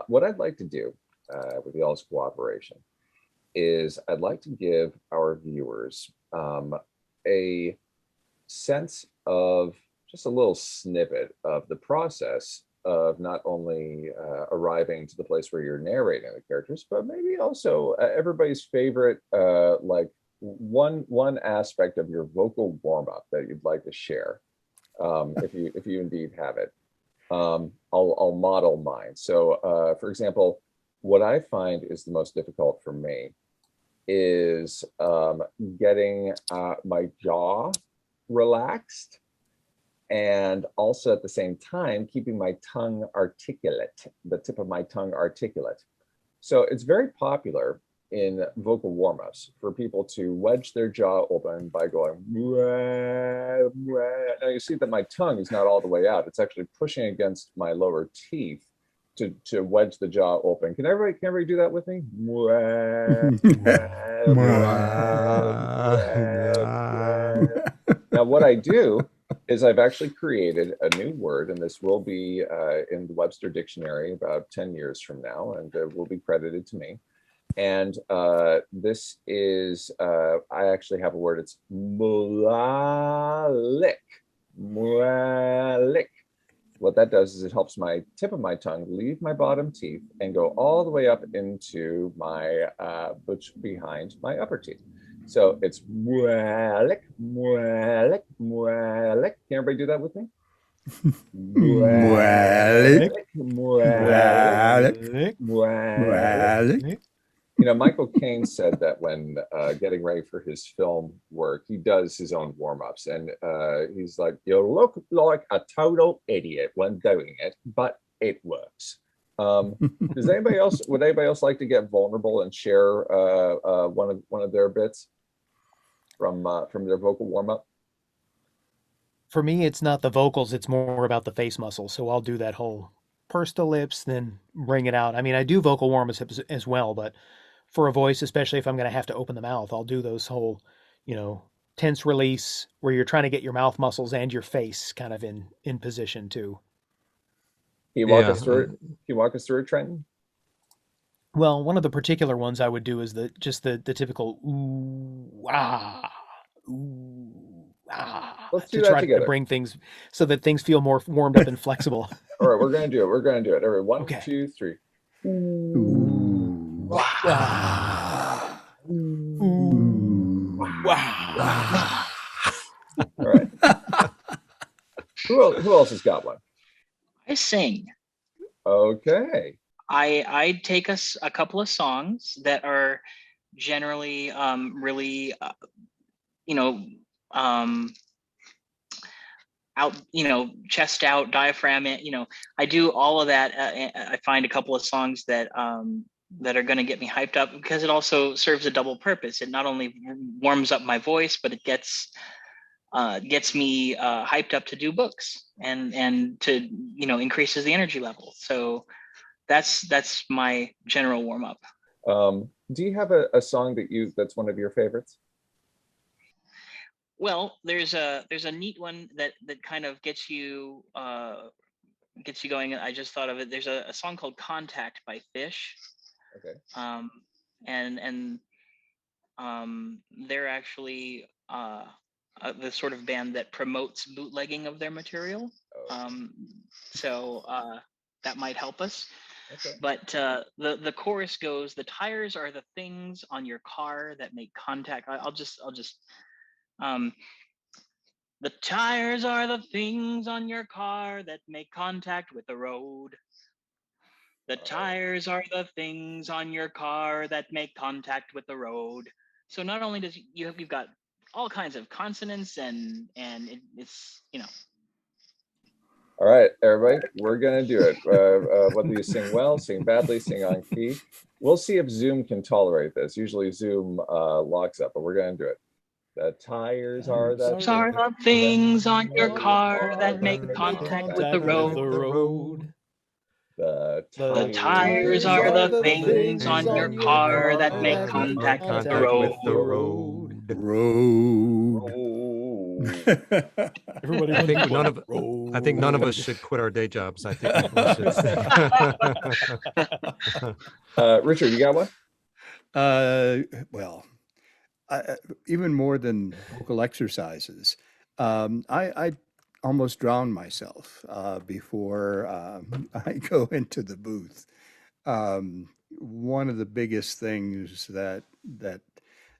what I'd like to do with y'all's cooperation is I'd like to give our viewers a sense of just a little snippet of the process of not only arriving to the place where you're narrating the characters, but maybe also everybody's favorite, like one aspect of your vocal warm-up that you'd like to share, if you indeed have it. I'll model mine. So, for example, what I find is the most difficult for me is getting my jaw relaxed, and also at the same time keeping my tongue articulate, the tip of my tongue articulate. So it's very popular in vocal warm-ups for people to wedge their jaw open by going mwah, mwah. Now you see that my tongue is not all the way out. It's actually pushing against my lower teeth to wedge the jaw open. Can everybody do that with me? Mwah, mwah, mwah, mwah. Now what I do is I've actually created a new word, and this will be in the Webster Dictionary about 10 years from now, and will be credited to me. And this is, I actually have a word, it's mulalik. Mulalik. What that does is it helps my tip of my tongue leave my bottom teeth and go all the way up into my, behind my upper teeth. So it's mulalik, mulalik, mulalik. Can everybody do that with me? Mulalik, mulalik, mulalik. You know, Michael Caine said that when getting ready for his film work, he does his own warm-ups, and he's like, "You look like a total idiot when doing it, but it works." Does anybody else? Would anybody else like to get vulnerable and share one of their bits from their vocal warm-up? For me, it's not the vocals; it's more about the face muscles. So I'll do that whole purse the lips, then bring it out. I mean, I do vocal warm-ups as well, but for a voice, especially if I'm going to have to open the mouth, I'll do those whole, tense release where you're trying to get your mouth muscles and your face kind of in position too. Can you walk us through it? Can you walk us through it, Trenton? Well, one of the particular ones I would do is the typical ooh ah ooh ah Let's do to that try together to bring things so that things feel more warmed up and flexible. All right, we're gonna do it. We're gonna do it. All right, one, Okay. 2, 3. Ooh. Ah. Ooh. Wow. All right. Who else has got one? I sing. Okay. I take a couple of songs that are generally really out, chest out, diaphragm, I do all of that. I find a couple of songs that that are going to get me hyped up, because it also serves a double purpose. It not only warms up my voice, but it gets me hyped up to do books and to, increases the energy level. So that's my general warm up. Do you have a song that's one of your favorites? Well, there's a neat one that kind of gets you going. I just thought of it. There's a song called "Contact" by Fish. Okay. And they're actually the sort of band that promotes bootlegging of their material. Oh. So that might help us. Okay. But the chorus goes, "The tires are the things on your car that make contact." I'll just the tires are the things on your car that make contact with the road. The tires are the things on your car that make contact with the road. So not only does you've got all kinds of consonants and it's All right, everybody, we're gonna do it. Whether you sing well, sing badly, sing on key, we'll see if Zoom can tolerate this. Usually Zoom locks up, but we're gonna do it. The tires are the things on your car that make contact with the road. The tires are the things on your car that make contact with the road. Everybody I think runs none like, of I think none of us should quit our day jobs. I think we should stay. Richard, you got one? Well, even more than vocal exercises, I almost drown myself before I go into the booth. One of the biggest things that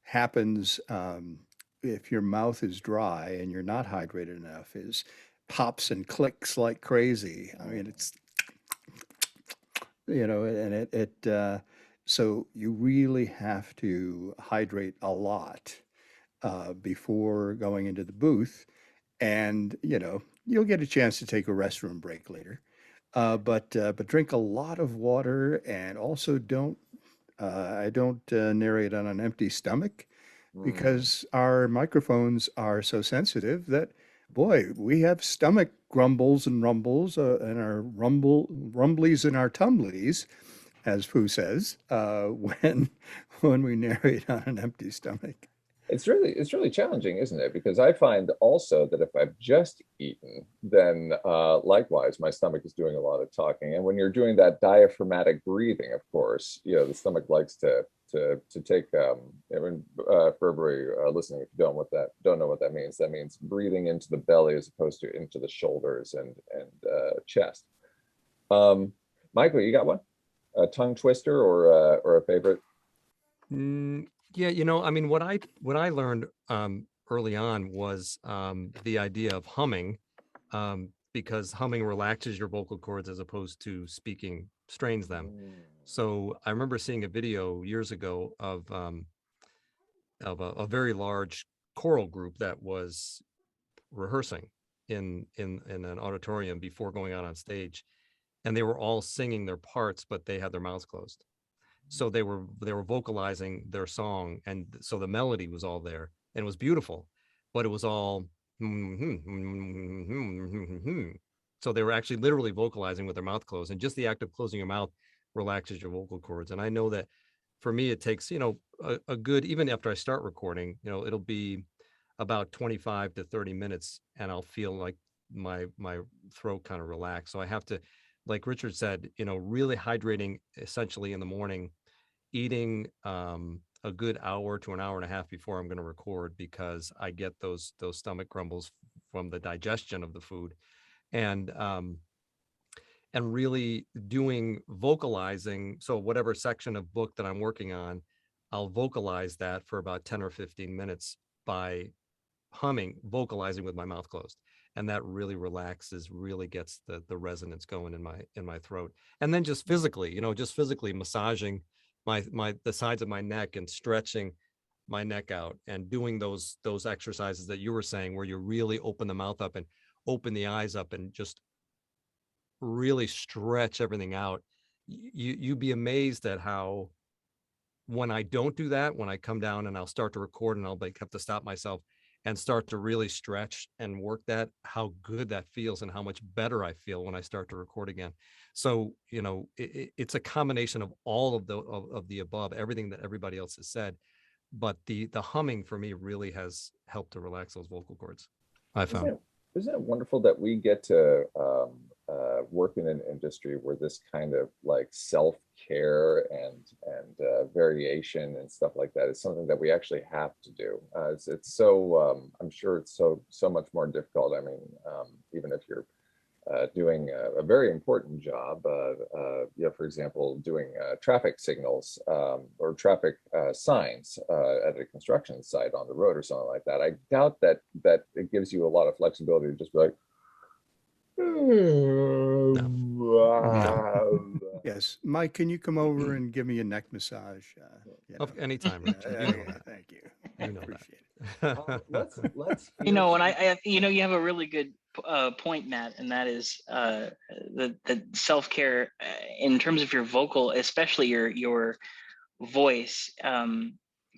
happens if your mouth is dry and you're not hydrated enough is pops and clicks like crazy. I mean, it's and so you really have to hydrate a lot before going into the booth, and you'll get a chance to take a restroom break later. But drink a lot of water, and also I don't narrate on an empty stomach because our microphones are so sensitive that, boy, we have stomach grumbles and rumbles and our rumblies and our tumblies, as Pooh says, when we narrate on an empty stomach. It's really challenging, isn't it? Because I find also that if I've just eaten, then likewise my stomach is doing a lot of talking. And when you're doing that diaphragmatic breathing, of course, the stomach likes to take. For everybody listening, if you don't know what that means breathing into the belly as opposed to into the shoulders and chest. Michael, you got one? A tongue twister or a favorite? Yeah, I mean, what I learned early on was the idea of humming, because humming relaxes your vocal cords as opposed to speaking strains them. So I remember seeing a video years ago of a very large choral group that was rehearsing in an auditorium before going out on stage, and they were all singing their parts, but they had their mouths closed. So they were vocalizing their song, and so the melody was all there and it was beautiful, but it was all so they were actually literally vocalizing with their mouth closed, and just the act of closing your mouth relaxes your vocal cords. And I know that for me it takes a good, even after I start recording, it'll be about 25 to 30 minutes and I'll feel like my throat kind of relax. So I have to, like Richard said, really hydrating essentially in the morning, eating a good hour to an hour and a half before I'm going to record, because I get those stomach grumbles from the digestion of the food, and really doing vocalizing. So whatever section of book that I'm working on, I'll vocalize that for about 10 or 15 minutes by vocalizing with my mouth closed, and that really relaxes, really gets the resonance going in my throat. And then just physically massaging the sides of my neck and stretching my neck out and doing those exercises that you were saying, where you really open the mouth up and open the eyes up and just really stretch everything out. You'd be amazed at how, when I don't do that, when I come down and I'll start to record and I'll have to stop myself and start to really stretch and work that, how good that feels and how much better I feel when I start to record again. So, it's a combination of all of the above, everything that everybody else has said. But the humming for me really has helped to relax those vocal cords, I found. Isn't it wonderful that we get to work in an industry where this kind of like self-care and variation and stuff like that is something that we actually have to do. It's so I'm sure it's so much more difficult. I mean, even if you're doing a very important job, for example, doing traffic signals or traffic signs at a construction site on the road or something like that. I doubt that it gives you a lot of flexibility to just be like, No. Yes, Mike, can you come over and give me a neck massage? Anytime, Richard. Thank you. Appreciate it. Let's and I you have a really good point, Matt, and that is the self-care in terms of your vocal, especially your voice,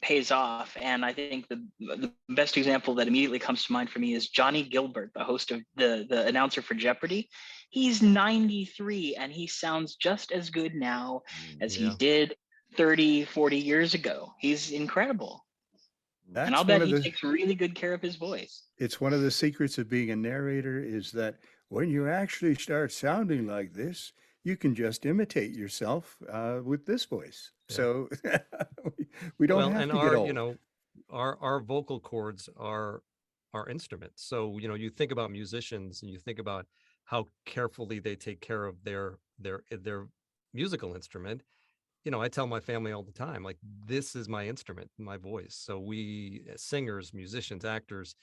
pays off. And I think the best example that immediately comes to mind for me is Johnny Gilbert, the host of the announcer for Jeopardy. He's 93 and he sounds just as good now as he did 30, 40 years ago. He's incredible. And I'll That's bet one of he the, takes really good care of his voice. it's one of the secrets of being a narrator is that when you actually start sounding like this, you can just imitate yourself with this voice. Yeah. So we don't Well, have and to get our, you old. know, our vocal cords are our instruments. So, you know, you think about musicians and you think about how carefully they take care of their musical instrument. You know, I tell my family all the time, like, this is my instrument, my voice. So we, singers, musicians, actors,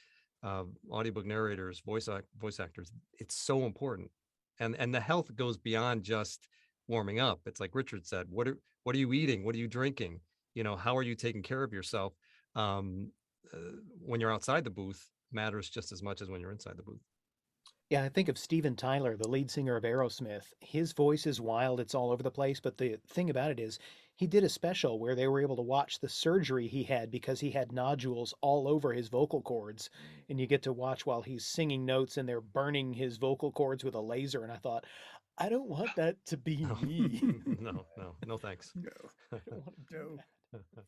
audiobook narrators, voice actors, it's so important. And the health goes beyond just warming up. It's like Richard said, what are you eating? What are you drinking? You know, how are you taking care of yourself? Um, uh, when you're outside the booth matters just as much as when you're inside the booth. Yeah, I think of Steven Tyler, the lead singer of Aerosmith. His voice is wild, it's all over the place, but the thing about it is he did a special where they were able to watch the surgery he had because he had nodules all over his vocal cords. And you get to watch while he's singing notes and they're burning his vocal cords with a laser. And I thought, I don't want that to be No, me. no, no, no, thanks. No, I don't want to do no. that.